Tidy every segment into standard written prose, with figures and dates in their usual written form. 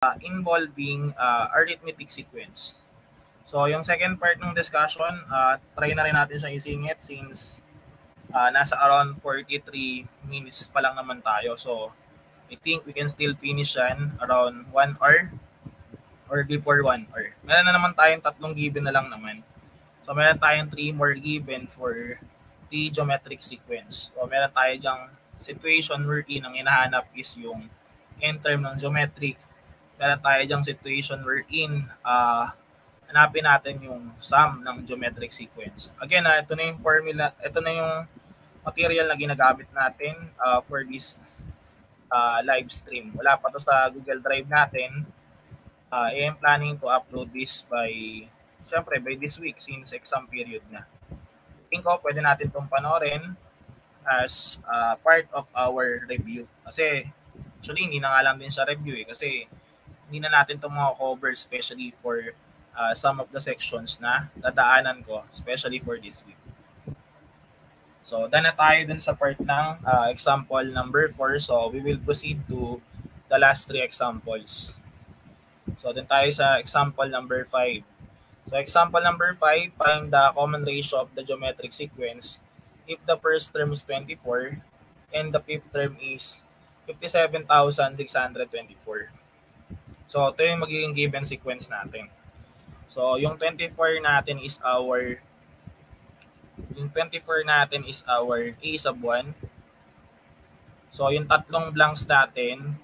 involving arithmetic sequence. So yung second part ng discussion, try na rin natin siyang isingit since nasa around 43 minutes pa lang naman tayo. So I think we can still finish yan around 1 hour or before 1 hour. Meron na naman tayong tatlong given na lang naman. So meron tayong 3 more given for the geometric sequence. So meron tayo dyang situation wherein ang hinahanap is yung in term ng geometric. Meron tayo dyang situation wherein hanapin natin yung sum ng geometric sequence. Again, ito na yung formula, ito na yung material na ginagamit natin for this live stream. Wala pa to sa Google Drive natin. I am planning to upload this by this week since exam period na. Think ko pwede natin itong panoorin as part of our review. Kasi actually hindi na nga lang din siya review kasi hindi na natin itong mga cover especially for some of the sections na dadaanan ko especially for this week. So done na tayo dun sa part ng example number 4. So we will proceed to the last 3 examples. So dun tayo sa example number 5. So example number 5, find the common ratio of the geometric sequence if the first term is 24 and the fifth term is 57,624. So ito yung magiging given sequence natin. So yung 24 natin is our A sub 1. So yung tatlong blanks natin,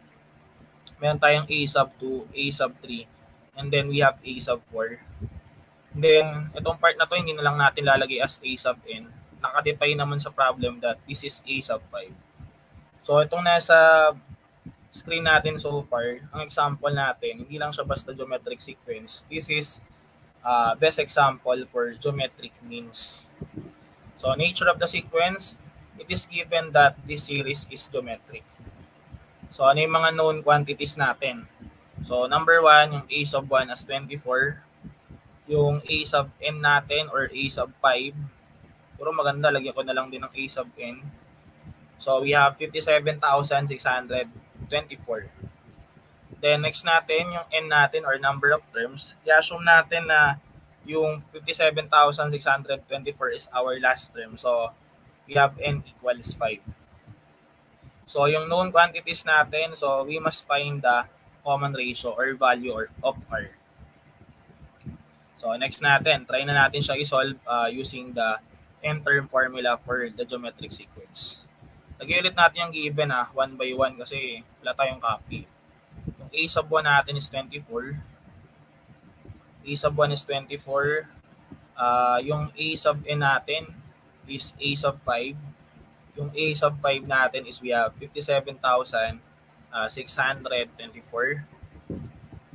meron tayong A sub 2, A sub 3, and then we have A sub 4. And then itong part na to hindi na lang natin lalagay as A sub n. Naka-define naman sa problem that this is A sub 5. So itong nasa screen natin so far, ang example natin, hindi lang siya basta geometric sequence. This is best example for geometric means. So nature of the sequence, it is given that this series is geometric. So ano yung mga known quantities natin? So number 1, yung A sub 1 as 24. Yung A sub n natin or A sub 5. Pero maganda, lagyan ko na lang din ng A sub n. So we have 57,624. Then next natin, yung n natin or number of terms. I-assume natin na yung 57,624 is our last term. So we have n equals 5. So yung known quantities natin, so we must find the common ratio or value of r. So next natin, try na natin siya i-solve using the n-term formula for the geometric sequence. Lagyan ulit natin yung given 1 by 1 kasi wala tayong copy. Yung A sub 1 natin is 24. A sub 1 is 24. Yung A sub n natin is A sub 5. Yung A sub 5 natin is we have 57,624.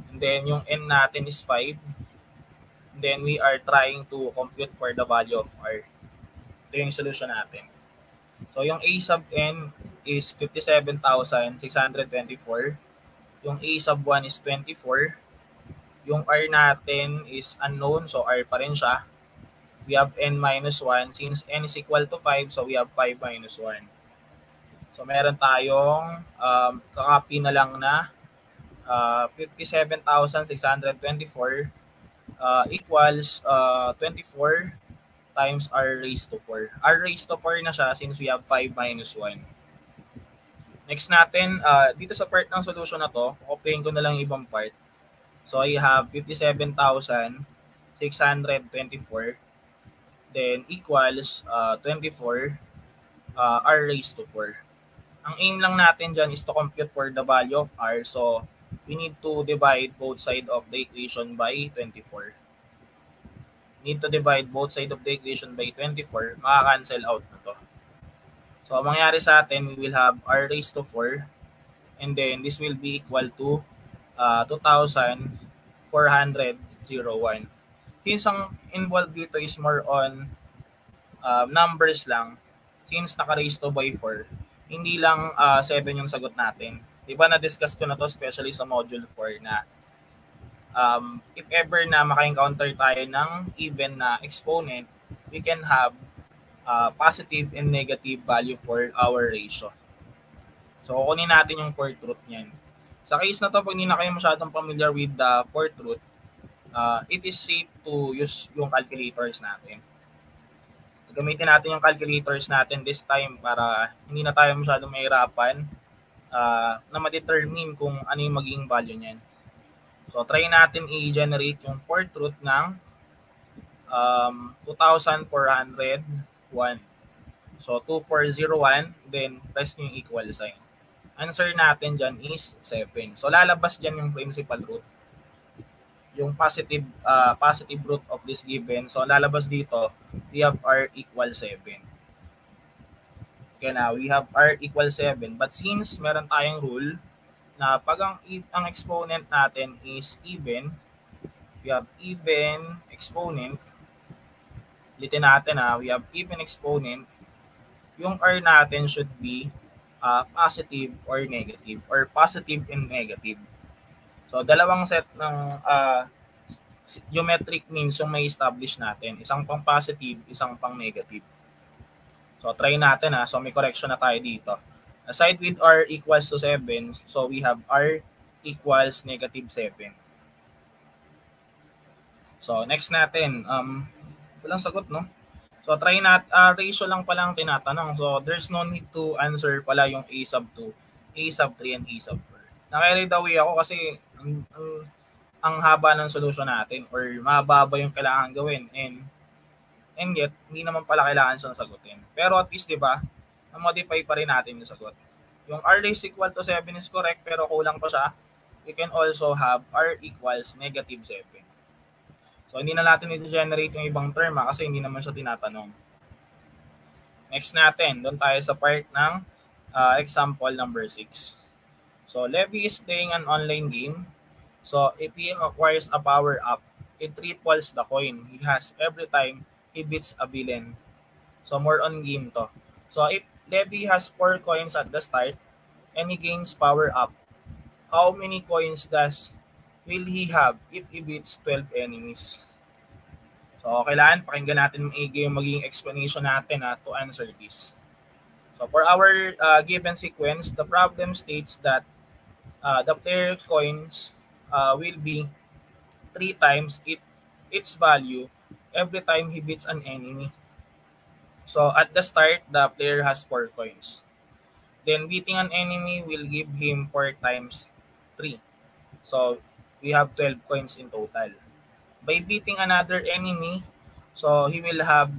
And then yung n natin is 5. And then we are trying to compute for the value of r. Ito yung solution natin. So yung A sub n is 57,624. Yung A sub 1 is 24. Yung r natin is unknown, so r pa rin siya. We have n minus 1. Since n is equal to 5, so we have 5 minus 1. So meron tayong kakopy na lang na 57,624 equals 24 times r raised to 4. R raised to 4 na siya since we have 5 minus 1. Next natin, dito sa part ng solution na to, copying ko na lang ibang part. So I have 57,624 then equals 24 r raised to 4. Ang aim lang natin dyan is to compute for the value of r. So we need to divide both sides of the equation by 24. Need to divide both sides of the equation by 24. Maka-cancel out na to. So ang mangyari sa atin, we will have r raised to 4 and then this will be equal to 2,401. Since ang involved dito is more on numbers lang, since naka-raise to by 4, hindi lang 7 yung sagot natin. Diba na-discuss ko na to especially sa module 4 na if ever na maka-encounter tayo ng even na exponent, we can have positive and negative value for our ratio. So kukunin natin yung fourth root niyan. Sa case na to, pag hindi na kayo masyadong familiar with the fourth root, it is safe to use yung calculators natin. Gamitin natin yung calculators natin this time para hindi na tayo masyadong mahirapan na ma-determine kung ano yung magiging value niyan. So, try natin i-generate yung fourth root ng 2,401. So, 2401, then press nyo yung equal sign. Answer natin dyan is 7. So, lalabas dyan yung principal root. Yung positive root of this given. So, lalabas dito, we have r equal 7. Okay na, we have r equal 7. But since meron tayong rule na pag ang exponent natin is even, we have even exponent. Ulitin natin we have even exponent. Yung r natin should be positive or negative, or positive and negative. So, dalawang set ng geometric means yung may establish natin. Isang pang positive, isang pang negative. So, try natin So, may correction na tayo dito. Aside with r equals to 7, so we have r equals negative 7. So, next natin. Walang sagot, no? So, try ratio lang pala ang tinatanong. So, there's no need to answer pala yung a sub 2, a sub 3, and a sub 4. Naka-read away ako kasi ang haba ng solution natin, or mababa yung kailangan gawin, and yet hindi naman pala kailangan siyang sagutin. Pero at least, di ba, na-modify pa rin natin yung sagot. Yung r is equal to 7 is correct, pero kulang pa siya. We can also have r equals negative 7. So, hindi na natin i-generate yung ibang term kasi hindi naman siya tinatanong. Next natin, doon tayo sa part ng example number 6. So, Levi is playing an online game. So, if he acquires a power-up, it triples the coin he has every time he beats a villain. So, more on game to. So, if Levi has 4 coins at the start and he gains power-up, how many coins will he have if he beats 12 enemies? So, kailangan pakinggan natin maigi yung magiging explanation natin to answer this. So, for our given sequence, the problem states that the player's coins will be 3 times its value every time he beats an enemy. So, at the start, the player has 4 coins. Then, beating an enemy will give him 4 times 3. So, we have 12 coins in total. By beating another enemy, so he will have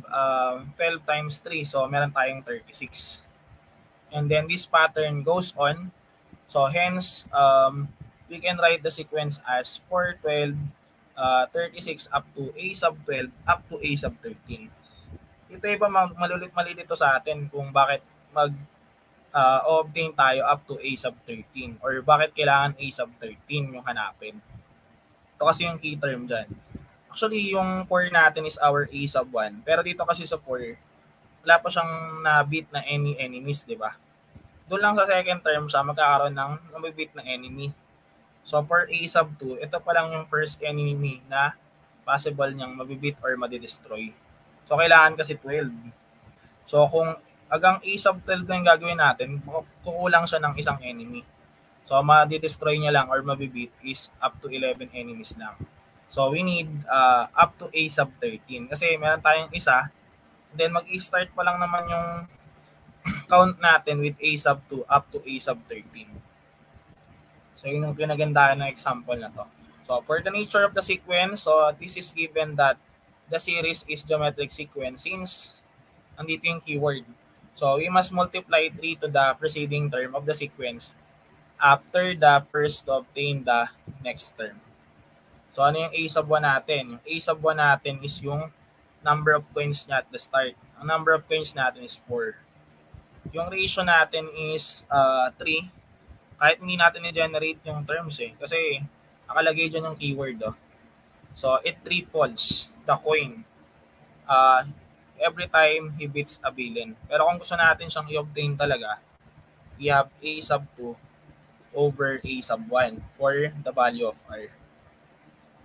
12 times 3. So, meron tayong 36. And then, this pattern goes on. So, hence, we can write the sequence as 4, 12, 36 up to a sub 12 up to a sub 13. Ito iba malilito sa atin kung bakit obtain tayo up to a sub 13 or bakit kailangan a sub 13 yung hanapin. Ito kasi yung key term dyan. Actually, yung 4 natin is our a sub 1. Pero dito kasi sa 4, wala pa siyang na-beat na any enemies, di ba? Doon lang sa second term siya magkakaroon ng nabibit na enemy. So, for a sub 2, ito pa lang yung first enemy na possible niyang mabibit or madidestroy. So, kailangan kasi 12. So, kung hanggang a sub 12 na yung gagawin natin, kukulang siya ng isang enemy. So, madidestroy niya lang or mabibit is up to 11 enemies lang. So, we need up to a sub 13. Kasi meron tayong isa, then mag-i-start pa lang naman yung count natin with a sub 2 up to a sub 13. So, yun yung pinagandahan ng example na to. So, for the nature of the sequence, so this is given that the series is geometric sequence since andito yung keyword. So, we must multiply 3 to the preceding term of the sequence after the first to obtain the next term. So, ano yung a sub 1 natin? Yung a sub 1 natin is yung number of coins niya at the start. Ang number of coins natin is 4. Yung ratio natin is 3. Kahit hindi natin i-generate yung terms kasi nakalagay dyan yung keyword. So, it triples the coin every time he beats a villain. Pero kung gusto natin siyang i-obtain talaga, we have a sub 2 over a sub 1 for the value of r.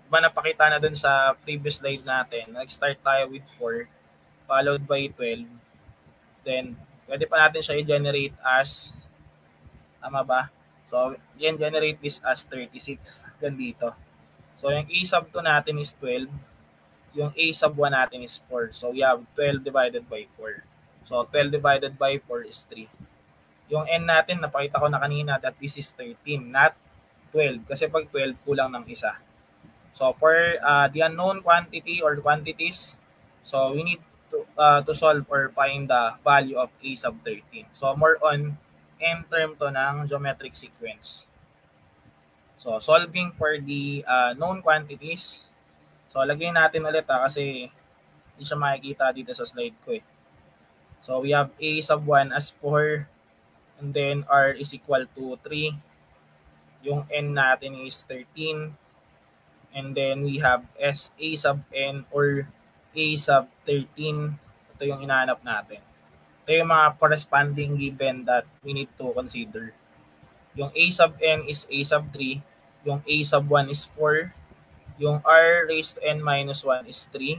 Diba napakita na dun sa previous slide natin, nag-start tayo with 4 followed by 12. Then, pwede pa natin siya i-generate as, tama ba? So, yan, generate this as 36. Ganito. So, yung A sub 2 natin is 12. Yung A sub 1 natin is 4. So, we have 12 divided by 4. So, 12 divided by 4 is 3. Yung N natin, napakita ko na kanina that this is 13, not 12. Kasi pag 12, kulang ng isa. So, for the unknown quantity or quantities, so we need to solve or find the value of A sub 13. So, more on N term to ng geometric sequence. So, solving for the known quantities. So, lagyan natin ulit kasi hindi siya makikita dito sa slide ko eh. So, we have A sub 1 as 4 and then R is equal to 3. Yung N natin is 13. And then we have S A sub N or A sub 13. Ito yung inaanap natin. Ito yung mga corresponding given that we need to consider. Yung A sub N is A sub 3. Yung A sub 1 is 4. Yung R raised to N minus 1 is 3.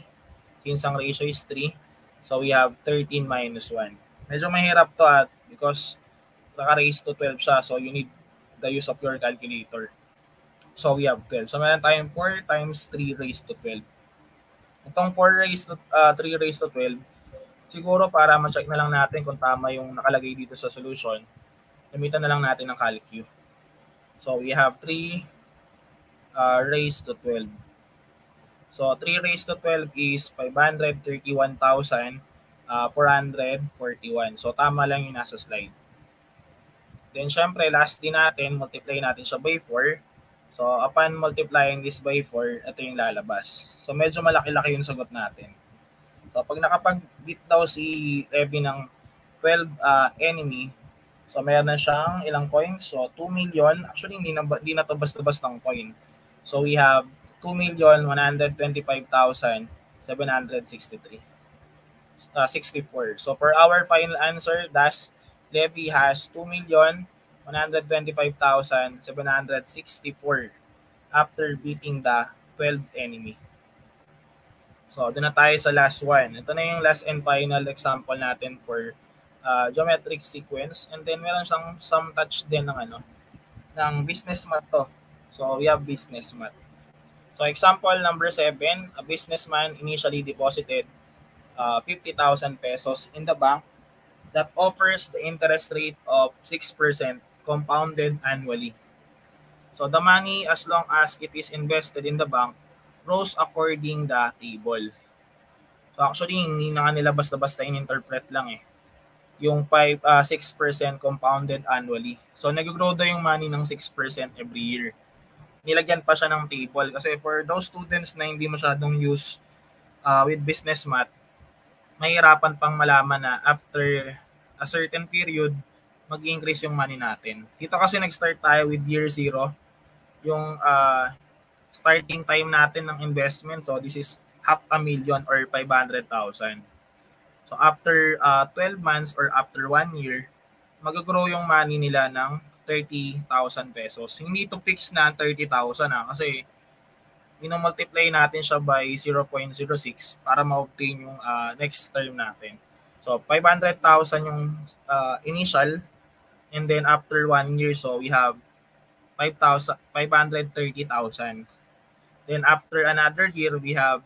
Since ang ratio is 3. So we have 13 minus 1. Medyo mahirap to because naka-raise to 12 siya. So you need the use of your calculator. So we have 12. So meron tayong 4 times 3 raised to 12. Itong 3 raised to 12, siguro para ma-check na lang natin kung tama yung nakalagay dito sa solution, gamitan na lang natin ng calcu. So we have 3 raised to 12. So 3 raised to 12 is 531,441. So tama lang yung nasa slide. Then syempre, lastly natin, multiply natin siya by 4. So upon multiplying this by 4, ito yung lalabas. So medyo malaki-laki yung sagot natin. So pag nakapag-beat daw si Levy ng 12 enemy, so mayroon na siyang ilang coins. So 2 million. Actually, hindi na to basta-basta ng coin. So we have 2,125,764. So for our final answer, thus Levy has 2,125,764 after beating the 12 enemy. So doon na tayo sa last one. Ito na yung last and final example natin for geometric sequence. And then meron siyang some touch din ng business math to. So we have business math. So example number 7, a businessman initially deposited 50,000 pesos in the bank that offers the interest rate of 6% compounded annually. So the money, as long as it is invested in the bank, grows according the table. So actually, hindi na nila basta-basta in-interpret lang eh. Yung 6% compounded annually. So nag-grow daw yung money ng 6% every year. Nilagyan pa siya ng table kasi for those students na hindi masyadong use with business math, mahirapan pang malaman na after a certain period, mag-increase yung money natin. Dito kasi nag-start tayo with year 0, yung starting time natin ng investment. So this is 500,000 or 500,000. So after 12 months or after 1 year, mag-grow yung money nila ng 30,000 pesos. Hindi to fix na 30,000 kasi multiply natin siya by 0.06 para ma-obtain yung next term natin. So 500,000 yung initial, and then after 1 year, so we have 530,000. Then after another year, we have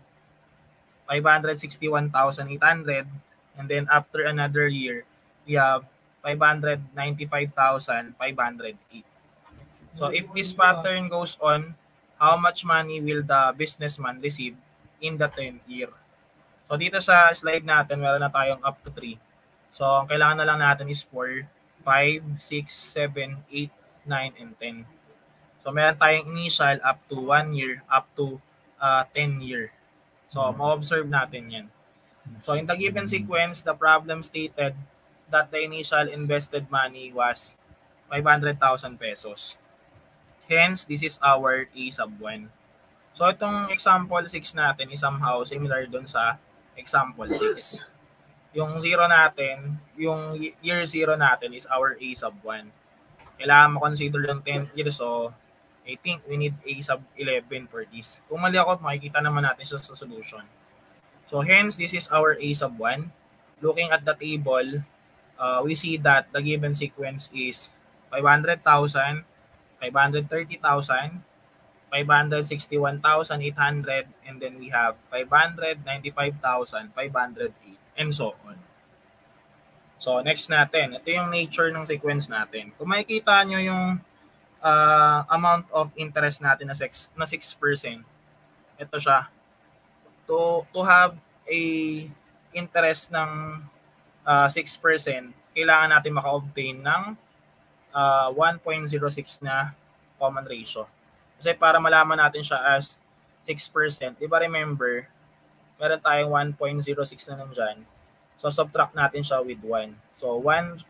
561,800, and then after another year, we have 595,508. So if this pattern goes on, how much money will the businessman receive in the 10th year? So dito sa slide natin, meron na tayong up to 3. So ang kailangan na lang natin is 4, 5, 6, 7, 8, 9, and 10. So meron tayong initial up to 1 year, up to 10 year. So ma-observe natin yan. So in the given sequence, the problem stated that the initial invested money was 500,000 pesos. Hence, this is our A sub 1. So itong example 6 natin is somehow similar dun sa example 6. Yung 0 natin, yung year 0 natin is our A sub 1. Kailangan mo-consider yung 10th year. So I think we need A sub 11 for this. Kung mali ako, makikita naman natin siya sa solution. So hence, this is our A sub 1. Looking at the table, we see that the given sequence is 500,000, 530,000, 561,800, and then we have 595,508, and so on. So next natin, ito yung nature ng sequence natin. Kung makikita nyo yung amount of interest natin na 6%, ito siya. To have a interest ng 6%, kailangan natin maka-obtain ng 1.06 na common ratio. Kasi para malaman natin siya as 6%, di ba remember, meron tayong 1.06 na nandyan. So subtract natin siya with 1. So 1.06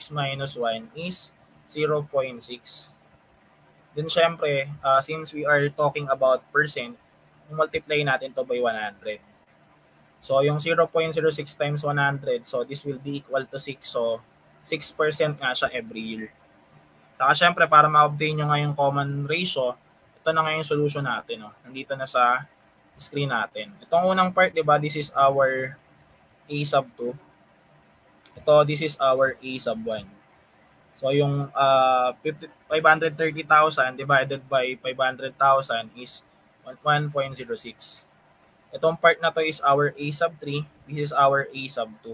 minus 1 is 0.6. Then syempre, since we are talking about percent, multiply natin to by 100. So yung 0.06 times 100, so this will be equal to 6. So 6% nga siya every year. Saka syempre, para ma-obtain nyo nga yung common ratio, ito na nga yung solution natin. Nandito na sa screen natin. Itong unang part, di ba, this is our A sub 2. Ito, this is our A sub 1. So yung 530,000 divided by 500,000 is 1.06. Itong part na to is our A sub 3. This is our A sub 2.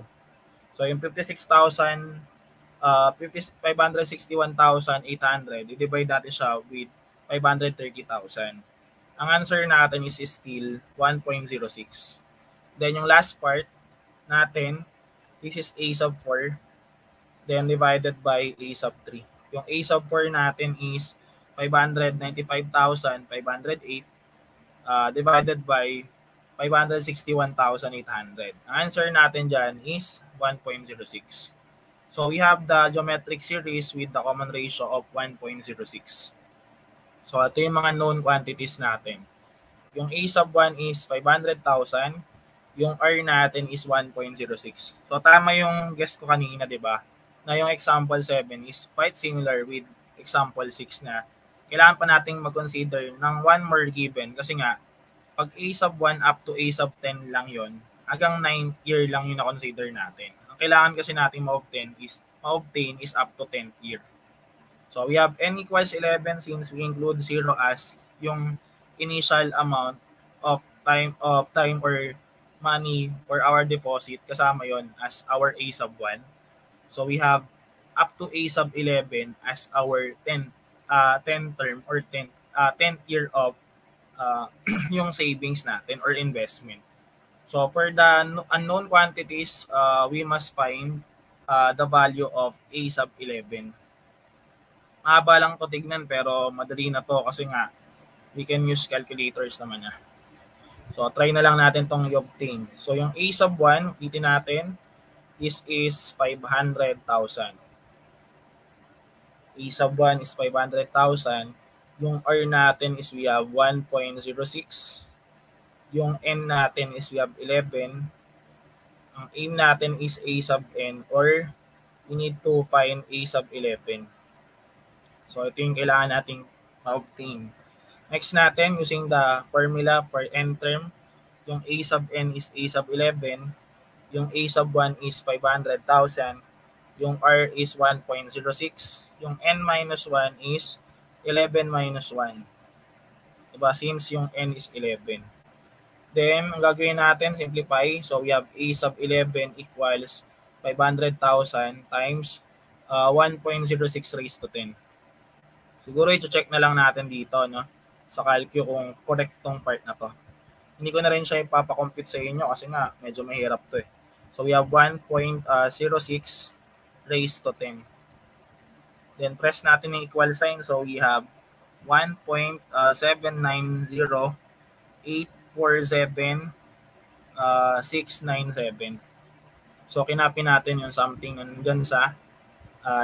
So yung 561,800, i-divide natin siya with 530,000. Ang answer natin is still 1.06. Then yung last part natin, this is A sub 4. Then divided by A sub 3. Yung A sub 4 natin is 595,508 divided by 561,800. Ang answer natin dyan is 1.06. So we have the geometric series with the common ratio of 1.06. So ito yung mga known quantities natin. Yung A sub 1 is 500,000. Yung R natin is 1.06. So tama yung guess ko kanina, di ba? Na yung example 7 is quite similar with example 6 na kailangan pa nating mag-consider ng one more given kasi nga pag A sub 1 up to A sub 10 lang yon, hanggang 9th year lang yung na-consider natin. Ang kailangan kasi natin ma-obtain is up to 10th year. So we have n equals 11 since we include 0 as yung initial amount of time or money for our deposit, kasama yon as our A sub 1. So we have up to A sub 11 as our 10th term or 10th year of yung savings natin or investment. So for the unknown quantities, we must find the value of A sub 11. Mahaba lang to tignan pero madali na to kasi nga we can use calculators naman na. So try na lang natin tong i-obtain. So yung A sub 1, ulitin natin, this is 500,000. A sub 1 is 500,000. Yung R natin is we have 1.06. Yung N natin is we have 11. Ang aim natin is A sub N or we need to find A sub 11. So ito yung kailangan nating ma-obtain. Next natin, using the formula for N term, yung A sub N is A sub 11. Yung A sub 1 is 500,000. Yung R is 1.06. Yung N minus 1 is 11 minus 1. Diba? Since yung N is 11. Then, ang gagawin natin, simplify. So, we have A sub 11 equals 500,000 times 1.06 raised to 10. Siguro i-check na lang natin dito, no? Sa calcu kung correct tong part na to. Hindi ko na rin siya ipapakompute sa inyo kasi nga medyo mahirap to eh. So we have 1.06 raised to 10. Then press natin yung equal sign. So we have 1.790847,697. So kinapin natin yung something nandun sa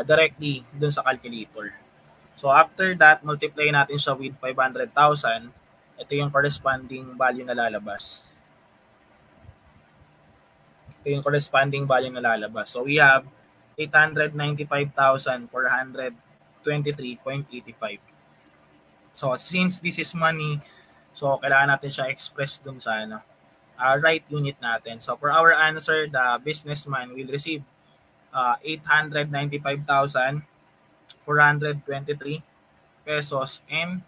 directly dun sa calculator. So after that, multiply natin siya with 500,000. Ito yung corresponding value na lalabas. Ito yung corresponding value na lalabas. So we have 895,423.85. So since this is money, so kailangan natin siya express dun sa right unit natin. So for our answer, the businessman will receive 895,423.85 pesos and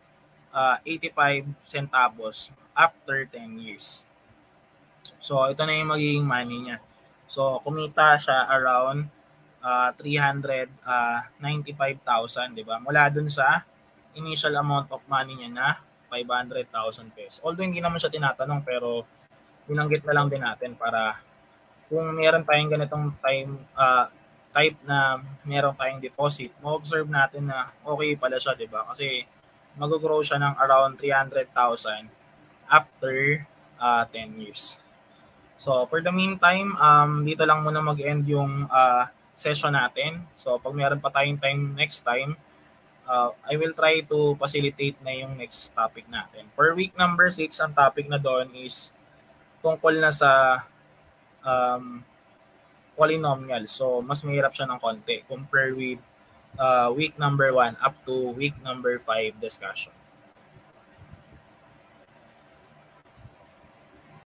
85 centavos after 10 years. So, ito na yung magiging money niya. So, kumita siya around 395,000, di ba? Mula dun sa initial amount of money niya na 500,000 pesos. Although hindi naman siya tinatanong, pero binanggit na lang din natin para kung meron tayong ganitong type na meron tayong deposit, ma-observe natin na okay pala siya, di ba? Kasi mag-grow siya ng around 300,000 after 10 years. So, for the meantime, dito lang muna mag-end yung session natin. So, pag meron pa tayong time next time, I will try to facilitate na yung next topic natin. For week number 6, ang topic na doon is tungkol na sa polynomial. So, mas mahirap siya ng konti compare with week number 1 up to week number 5 discussion.